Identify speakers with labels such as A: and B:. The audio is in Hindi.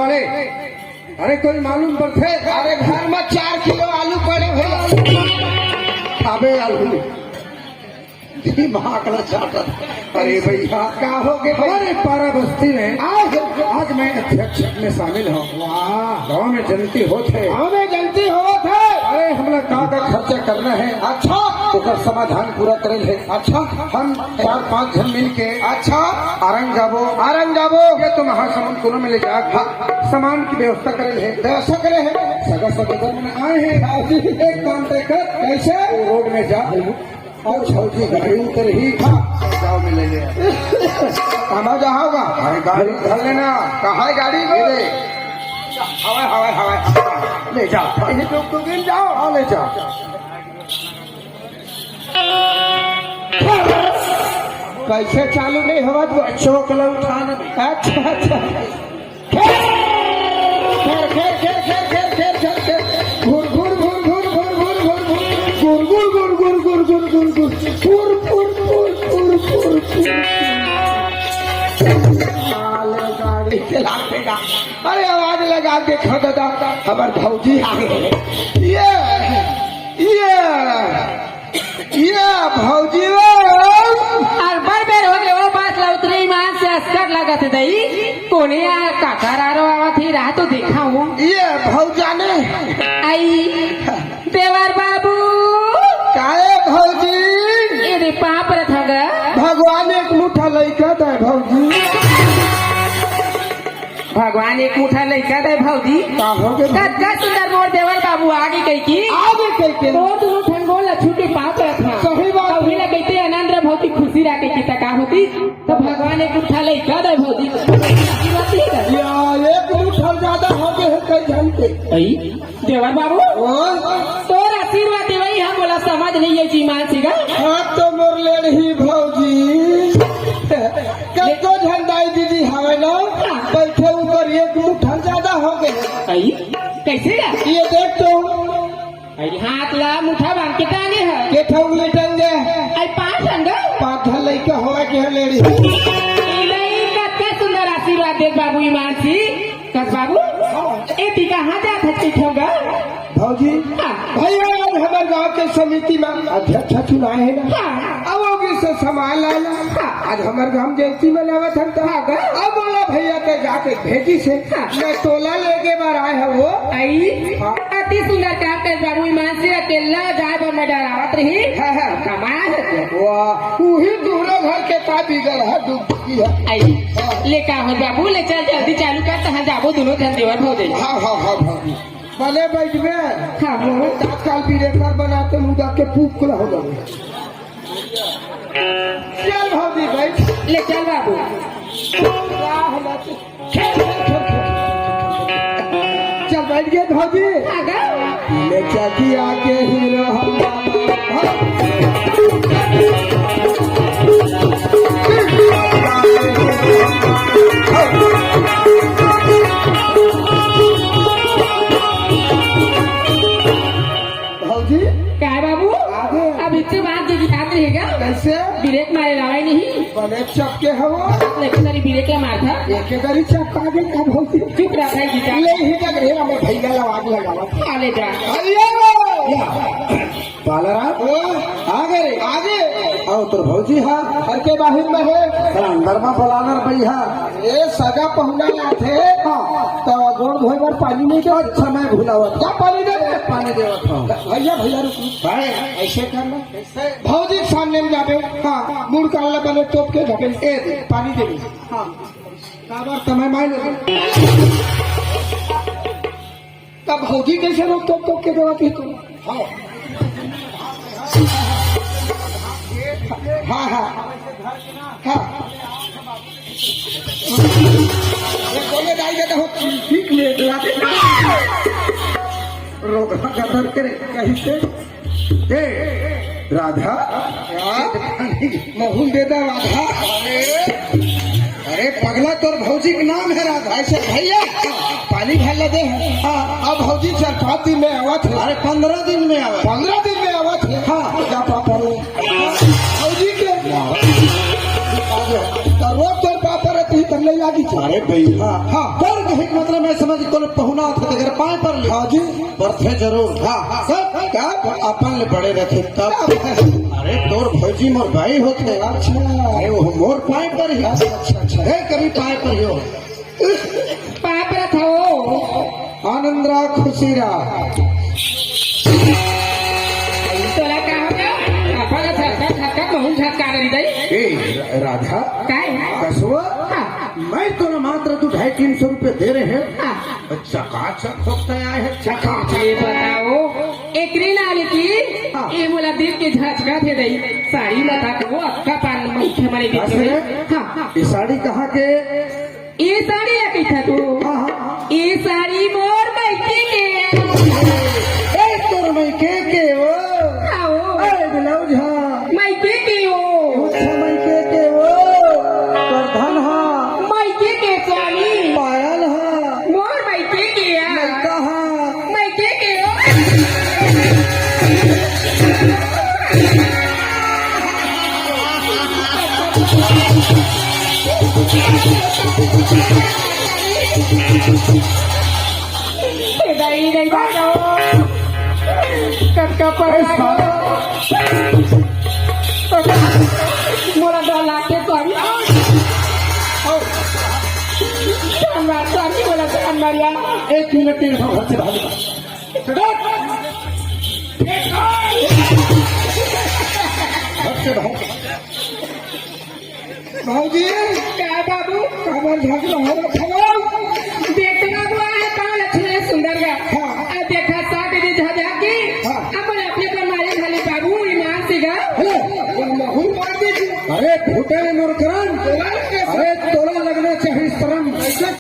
A: वाले, अरे कोई मालूम पड़ते?
B: अरे घर में 4 किलो आलू पड़े हुए।
A: अबे आलू दिमाग चाटा। अरे भैया
B: क्या हो गए?
A: हमारे पारा बस्ती में आज मैं अध्यक्ष में शामिल हूँ।
B: वाह,
A: गाँव में जनती होते,
B: हमें जनती हो थे।
A: अरे हम लोग का खर्चा करना है।
B: अच्छा,
A: ओकर समाधान पूरा करे है।
B: अच्छा,
A: हम 4-5 जन मिल के
B: अच्छा,
A: आरंग जाबो ये तो महासमुंद कुनो में ले जा सामान की व्यवस्था करे है।
B: व्यवस्था करे है।
A: सगा सगा में आए हैं। एक काम तय कर,
B: कैसे?
A: रोड में जा और छौजी गाड़ी उतर ही गाँव में ले ले।
B: कहाँ जा होगा?
A: अरे गाड़ी धर लेना।
B: कहाँ है गाड़ी?
A: ले
B: हवा
A: ले जा,
B: तो गिन जाओ।
A: हाँ ले जा।
B: कैसे चालू नहीं हुआ?
A: चौकला उठाना।
B: अच्छा अच्छा, खेर खेर खेर खेर खेर खेर खेर खेर घुर घुर घुर घुर घुर घुर घुर घुर घुर घुर घुर घुर घुर घुर घुर गाड़ी चला देगा। अरे आवाज लगा के खड़ा हमारे भौजी आ गए। ये भौजी
C: और बड़ हो गए वो बात ला उतरे मान से अस्कर लगा थे दई कोने काकारारो आवा थी रहा तो देखा हूँ।
B: ये भौजा ने
C: आई देवर बाबू
B: काहे भौजी?
C: ये रे पाप रथा गा
B: भगवान एक मुठा लइका दे भौजी।
C: भगवान एक मुठा लइका दे भौजी।
B: का हो गए?
C: का सुंदर मोर देवर बाबू आगे कही की
B: आगे कह
C: तो तू ठंगो लछूटी पाप रथा
B: सही बात।
C: कभी ना कहते आनंद रे भौजी खुशी राके की तका होती तो भगवान एक मुठा लइका दे भौजी।
B: या एक मुठा ज्यादा हो गए है कई जन के।
C: आई देवर बाबू तोर आशीर्वाद देवई हम बोला समझ नहीं है जी मान सिगा
B: हाथ तो मोर ले रही भौजी। कतो झंडाई दीदी हवे ना बैठे ऊपर एक मुठा ज्यादा हो गए।
C: आई कैसे गा
B: ये देख तो
C: आई हाथ ला मुठा बांध के टांगे है
B: के ठग में टंगे
C: आई पांच अंगा
B: पाठा लइका होवे के ले रही।
C: नहीं कते सुंदर आशीर्वाद दे बाबू ईमान सी कस बाबू ए ती कहां जा थकी ठोगा
B: भौजी भैया आज हमारे गांव के समिति में अध्यक्ष चुनाए है ना। अब होगी से संभाल लाला। आज हमारे गांव जयंती मनावा था तो अब बोला भैया के जाके भेजी से मैं तोला लेके बार आए है वो
C: आई अति सुंदर काम कर बाबू ईमान सी अकेला जाए पर मैं डरावत रही कमाया है
B: वाह वही दूसरे घर के का बिगड़ है डूबकी है।
C: आई ले का हो बाबू ले चल जल्दी चालू कर तहां जाबो दोनों धन देवर हो जाई।
B: हाँ हाँ हाँ भौजी भले बैठ में
C: हाँ वो
B: तत्काल ब्रेकर बनाते मुदा के पूप खुला हो गए। चल भौजी बैठ
C: ले चल बाबू
B: चल बैठ गए भौजी।
C: आगा
B: ले चाची आके हीरो भौजी
C: क्या है बाबू
B: आगे
C: अब इतने बात जो याद रहेगा
B: कैसे
C: ब्रेक मारे लाए नहीं
B: बने चपके हवो
C: लेकिन तेरी ब्रेक क्या मार था
B: एक दरी चपका दे का भौजी
C: चुप रहा है गीता
B: ले ही लग रहे हमें भैया लवाग लगावा
C: आले जा
B: बालरा
A: आगे रे
B: आगे
A: आओ तो भौजी हाँ
B: घर के बाहर में है
A: अंदर में बोलाना भैया।
B: ये सगा पहुना ना थे तो गोड़ धोए बार पानी नहीं दे।
A: अच्छा मैं भूलावा
B: क्या पानी दे
A: पानी देवा था
B: भैया भैया रुक
A: भाई
B: ऐसे करना भौजी सामने में जाबे। हाँ मुड़ काला बने टोप के ढकेल ए दे पानी दे। हाँ
A: काबर समय मायने
B: तब भौजी कैसे रोक टोप के देवाती तुम? हाँ हाँ हाँ हाँ बोले डाल देता हो ठीक ले
A: रोकना कदर करे कहीं से ए राधा
B: महूल दे दे राधा।
A: अरे पगला तोर भौजी का नाम है राधा।
B: ऐसे भैया पानी भर दे। हाँ अब भौजी 4-5 दिन में आवत है।
A: अरे 15 दिन में आवे
B: 15 दिन में आवत है। हाँ क्या पापा रो भौजी के तो रोज तोर पापा रहती तो ले नहीं लागी थी।
A: अरे भैया
B: हाँ।
A: कर कहे के मतलब मैं समझ को पहुना था अगर पाए पर ले।
B: हाँ जी।
A: पर थे जरूर हाँ सब क्या अपन ले बड़े रहते तब अरे तोर भौजी मोर भाई होते
B: अच्छा।
A: अरे वो मोर पाए पर ही
B: अच्छा।
A: है कभी पाए पर हो
C: पापरा था वो
B: आनंदरा खुशीरा
C: तोला का हो गया अपना झटका महून झटका रही दई
A: ए राधा
C: काय
A: कसवा
C: हाँ
A: मैं तो न मात्र तू 250-300 रुपए दे रहे हैं
C: हाँ
A: चकाचक होता है चकाचक
C: ये बताओ एक रीन आली की ये बोला दिल के झटका थे दई साड़ी लता को वो अक्का पान मुख्य मरे बीच हाँ
A: ये साड़ी कहाँ के
C: ये साड़ी या था तू ये साड़ी मोर बैठी के
A: ए तोर मैं के वो
C: आओ
A: ए ब्लाउज हाँ
C: मायके के हो
A: मैं के वो प्रधान हाँ
C: मायके के स्वामी
A: पायल हाँ
C: मोर मायके के या
A: लड़का हाँ
C: मायके के हो दाई नहीं दाओ कटका पड़ा मोरा डॉला के स्वामी स्वामी बोला मारिया
A: 1 मिनट तेरे घर से भाग घर से भाग
B: भाजी
C: क्या बाबू
B: हमार झगड़ा हो रहा
C: देखना हुआ है कहाँ लक्ष्मी सुंदर का देखा साथ दीदी झाझा की अपन अपने पर मारे खाली बाबू ईमान से गा
B: महू मार दीजिए।
A: अरे फूटे मोर करन अरे तोला लगना चाहिए शर्म